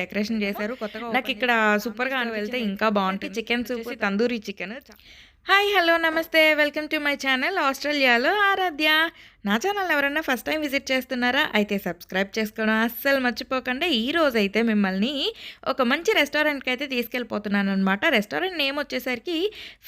Decoration చేశారు కొత్తగా. నాకిక్కడ సూపర్‌గా వెళ్తే ఇంకా బావుంటుంది. Chicken soup, tandoori chicken. Hi, hello, నమస్తే. వెల్కమ్ టు మై ఛానల్ ఆస్ట్రేలియాలో ఆరాధ్య. నా ఛానల్ ఎవరైనా ఫస్ట్ టైం విజిట్ చేస్తున్నారా? అయితే సబ్స్క్రైబ్ చేసుకోవడం అస్సలు మర్చిపోకండి. ఈరోజైతే మిమ్మల్ని ఒక మంచి రెస్టారెంట్‌కైతే తీసుకెళ్ళిపోతున్నాననమాట. రెస్టారెంట్ నేమ్ వచ్చేసరికి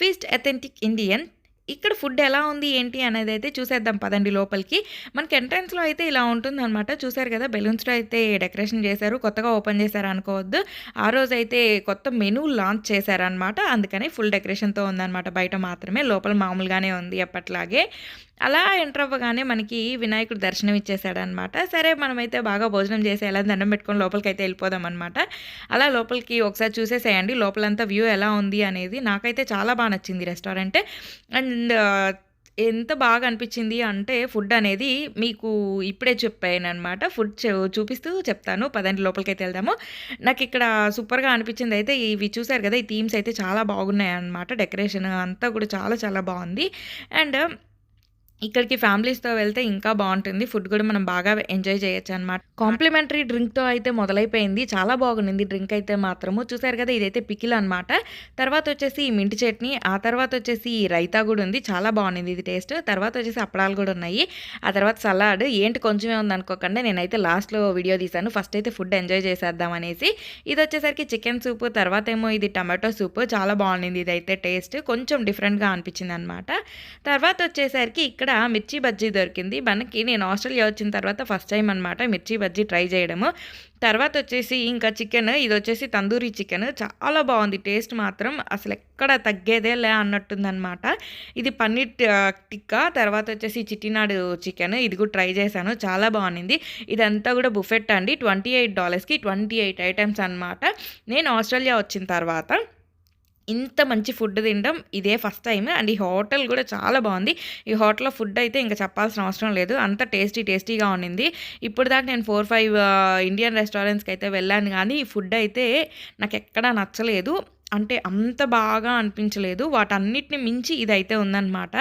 ఫీస్ట్ అథెంటిక్ ఇండియన్. ఇక్కడ ఫుడ్ ఎలా ఉంది ఏంటి అనేదైతే చూసేద్దాం పదండి లోపలికి. మనకి ఎంట్రన్స్‌లో అయితే ఇలా ఉంటుందనమాట. చూసారు కదా, బెలూన్స్‌తో అయితే డెకరేషన్ చేశారు. కొత్తగా ఓపెన్ చేశారు అనుకోవద్దు. ఆ రోజైతే కొత్త మెనూ లాంచ్ చేశారనమాట. అందుకని ఫుల్ డెకరేషన్‌తో ఉందనమాట. బయట మాత్రమే, లోపల మామూలుగానే ఉంది ఎప్పట్లాగే. అలా ఎంటర్ అవ్వగానే మనకి వినాయకుడు దర్శనం ఇచ్చేసాడనమాట. సరే, మనమైతే బాగా భోజనం చేసి ఎలా దండం పెట్టుకొని లోపలికైతే వెళ్ళిపోదామనమాట. అలా లోపలికి ఒకసారి చూసేసేయండి లోపలంతా వ్యూ ఎలా ఉంది అనేది. నాకైతే చాలా బాగా నచ్చింది రెస్టారెంట్. అండ్ ఎంత బాగా అనిపించింది అంటే ఫుడ్ అనేది మీకు ఇప్పుడే చెప్పాననమాట. ఫుడ్ చూపిస్తూ చెప్తాను. పదండి లోపలికైతే వెళ్దాము. నాకు ఇక్కడ సూపర్‌గా అనిపించింది అయితే ఇవి చూసారు కదా, ఈ థీమ్స్ అయితే చాలా బాగున్నాయన్నమాట. డెకరేషన్ అంతా కూడా చాలా చాలా బాగుంది. అండ్ ఇక్కడికి ఫ్యామిలీస్‌తో వెళ్తే ఇంకా బావుంటుంది. ఫుడ్ కూడా మనం బాగా ఎంజాయ్ చేయొచ్చనమాట. కాంప్లిమెంటరీ డ్రింక్‌తో అయితే మొదలైపోయింది. చాలా బాగుండింది డ్రింక్ అయితే మాత్రము. చూసారు కదా, ఇదైతే పికిల్ అనమాట. తర్వాత వచ్చేసి మింటి చట్నీ, ఆ తర్వాత వచ్చేసి రైతా కూడా ఉంది. చాలా బాగుండింది ఇది టేస్ట్. తర్వాత వచ్చేసి అప్పడాలు కూడా ఉన్నాయి. ఆ తర్వాత సలాడ్. ఏంటి కొంచెమే ఉందనుకోకండి, నేనైతే లాస్ట్‌లో వీడియో తీశాను. ఫస్ట్ అయితే ఫుడ్ ఎంజాయ్ చేసేద్దాం అనేసి. ఇది వచ్చేసరికి చికెన్ సూప్, తర్వాత ఏమో ఇది టమాటో సూప్. చాలా బాగుండింది ఇదైతే టేస్ట్. కొంచెం డిఫరెంట్‌గా అనిపించిందనమాట. తర్వాత వచ్చేసరికి ఇక్కడ మిర్చి బజ్జీ దొరికింది మనకి. నేను ఆస్ట్రేలియా వచ్చిన తర్వాత ఫస్ట్ టైం అనమాట మిర్చి బజ్జీ ట్రై చేయడము. తర్వాత వచ్చేసి ఇంకా చికెన్, ఇది వచ్చేసి తందూరి చికెన్. చాలా బాగుంది టేస్ట్ మాత్రం, అసలు ఎక్కడ తగ్గేదే లే అన్నట్టుందనమాట. ఇది పన్నీర్ టిక్కా, తర్వాత వచ్చేసి చిట్టినాడు చికెన్, ఇది కూడా ట్రై చేశాను. చాలా బాగుంది. ఇదంతా కూడా బుఫెట్ అండి. $28కి 28 ఐటమ్స్ అనమాట. నేను ఆస్ట్రేలియా వచ్చిన తర్వాత ఇంత మంచి ఫుడ్ తినడం ఇదే ఫస్ట్ టైమ్. అండ్ ఈ హోటల్ కూడా చాలా బాగుంది. ఈ హోటల్లో ఫుడ్ అయితే ఇంకా చెప్పాల్సిన అవసరం లేదు, అంత టేస్టీగా ఉండింది. ఇప్పుడు దాకా నేను 4-5 ఇండియన్ రెస్టారెంట్స్కి అయితే వెళ్ళాను, కానీ ఈ ఫుడ్ అయితే నాకు ఎక్కడా నచ్చలేదు. అంటే అంత బాగా అనిపించలేదు. వాటన్నిటిని మించి ఇదైతే ఉందన్నమాట.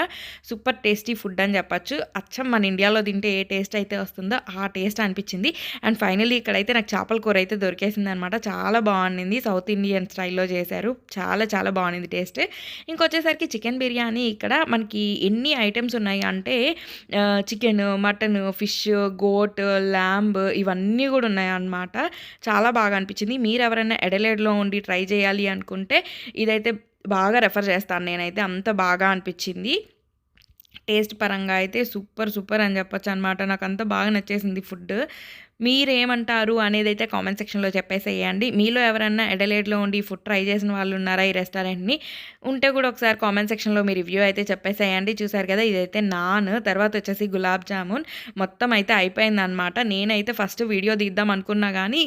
సూపర్ టేస్టీ ఫుడ్ అని చెప్పచ్చు. అచ్చం మన ఇండియాలో తింటే ఏ టేస్ట్ అయితే వస్తుందో ఆ టేస్ట్ అనిపించింది. అండ్ ఫైనల్లీ ఇక్కడైతే నాకు చేపల కూర అయితే దొరికేసింది అనమాట. చాలా బాగుండింది. సౌత్ ఇండియన్ స్టైల్లో చేశారు. చాలా చాలా బాగుంది టేస్ట్. ఇంకొచ్చేసరికి చికెన్ బిర్యానీ. ఇక్కడ మనకి ఎన్ని ఐటమ్స్ ఉన్నాయి అంటే chicken, mutton, fish, goat, lamb ఇవన్నీ కూడా ఉన్నాయన్నమాట. చాలా బాగా అనిపించింది. మీరు ఎవరైనా ఎడలేడ్లో ఉండి ట్రై చేయాలి అనుకుంటే ఇదైతే బాగా రెఫర్ చేస్తాను నేనైతే. అంత బాగా అనిపించింది. టేస్ట్ పరంగా అయితే సూపర్ అని చెప్పొచ్చు అనమాట. నాకు అంత బాగా నచ్చేసింది ఫుడ్. మీరేమంటారు అనేదైతే కామెంట్ సెక్షన్లో చెప్పేసేయండి. మీలో ఎవరన్నా ఎడలేడ్లో ఉండి ఫుడ్ ట్రై చేసిన వాళ్ళు ఉన్నారా ఈ రెస్టారెంట్ని? ఉంటే కూడా ఒకసారి కామెంట్ సెక్షన్లో మీ రివ్యూ అయితే చెప్పేసేయండి. చూసారు కదా, ఇదైతే నాన్, తర్వాత వచ్చేసి గులాబ్ జామున్. మొత్తం అయితే అయిపోయిందనమాట. నేనైతే ఫస్ట్ వీడియో తీద్దాం అనుకున్నా కానీ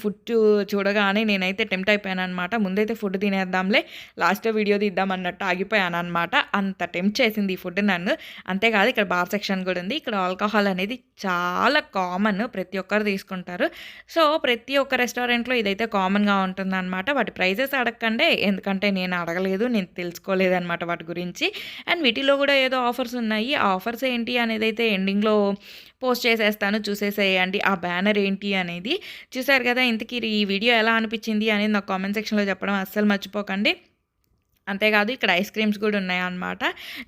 ఫుడ్ చూడగానే నేనైతే టెంప్ట్ అయిపోయాను అనమాట. ముందైతే ఫుడ్ తినేద్దాంలే, లాస్ట్లో వీడియో తీద్దాం అన్నట్టు ఆగిపోయాను అనమాట. అంత టెంప్ట్ చేసింది ఈ ఫుడ్ నన్ను. అంతేకాదు, ఇక్కడ బార్ సెక్షన్ కూడా ఉంది. ఇక్కడ ఆల్కహాల్ అనేది చాలా కామన్, ప్రతి ఒక్కరు తీసుకుంటారు. సో ప్రతి ఒక్క రెస్టారెంట్లో ఇదైతే కామన్గా ఉంటుందన్నమాట. వాటి ప్రైజెస్ అడగకండి, ఎందుకంటే నేను అడగలేదు, నేను తెలుసుకోలేదన్నమాట వాటి గురించి. అండ్ వీటిలో కూడా ఏదో ఆఫర్స్ ఉన్నాయి. ఆ ఆఫర్స్ ఏంటి అనేది అయితే ఎండింగ్లో పోస్ట్ చేసేస్తాను, చూసేసేయండి ఆ బ్యానర్ ఏంటి అనేది. చూసారు కదా, ఇంతకీ ఈ వీడియో ఎలా అనిపించింది అనేది నాకు కామెంట్ సెక్షన్లో చెప్పడం అస్సలు మర్చిపోకండి. అంతేకాదు, ఇక్కడ ఐస్ క్రీమ్స్ కూడా ఉన్నాయన్నమాట.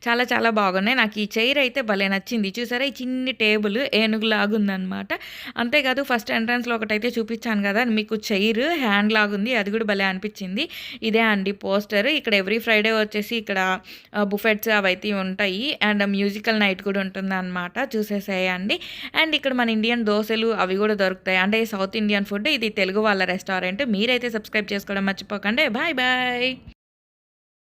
చాలా చాలా బాగున్నాయి. నాకు ఈ చైర్ అయితే భలే నచ్చింది. చూసారా, ఈ చిన్ని టేబుల్ ఏనుగులాగుందనమాట. అంతేకాదు, ఫస్ట్ ఎంట్రన్స్లో ఒకటైతే చూపించాను కదా మీకు, చైర్ హ్యాండ్ లాగుంది, అది కూడా భలే అనిపించింది. ఇదే అండి పోస్టర్. ఇక్కడ ఎవ్రీ ఫ్రైడే వచ్చేసి ఇక్కడ బుఫెట్స్ అవైతే ఉంటాయి. అండ్ మ్యూజికల్ నైట్ కూడా ఉంటుందన్నమాట. చూసేసేయండి. అండ్ ఇక్కడ మన ఇండియన్ దోశలు అవి కూడా దొరుకుతాయి. అంటే సౌత్ ఇండియన్ ఫుడ్. ఇది తెలుగు వాళ్ళ రెస్టారెంట్. మీరైతే సబ్స్క్రైబ్ చేసుకోవడం మర్చిపోకండి. బాయ్.